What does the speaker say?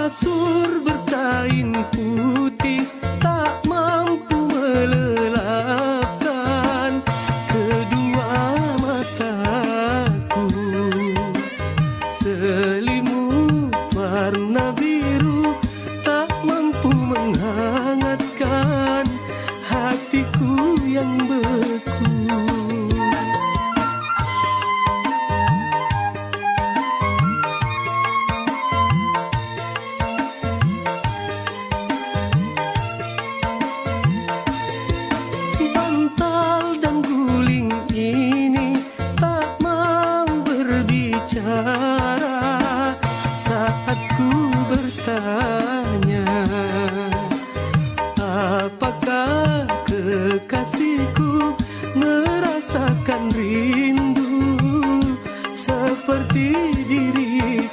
kasur berkain putih tak mampu melelapkan kedua mataku. Selimut warna biru tak mampu menghangatkan hatiku yang beku. Bantal dan guling ini tak mau berbicara saat ku bertanya.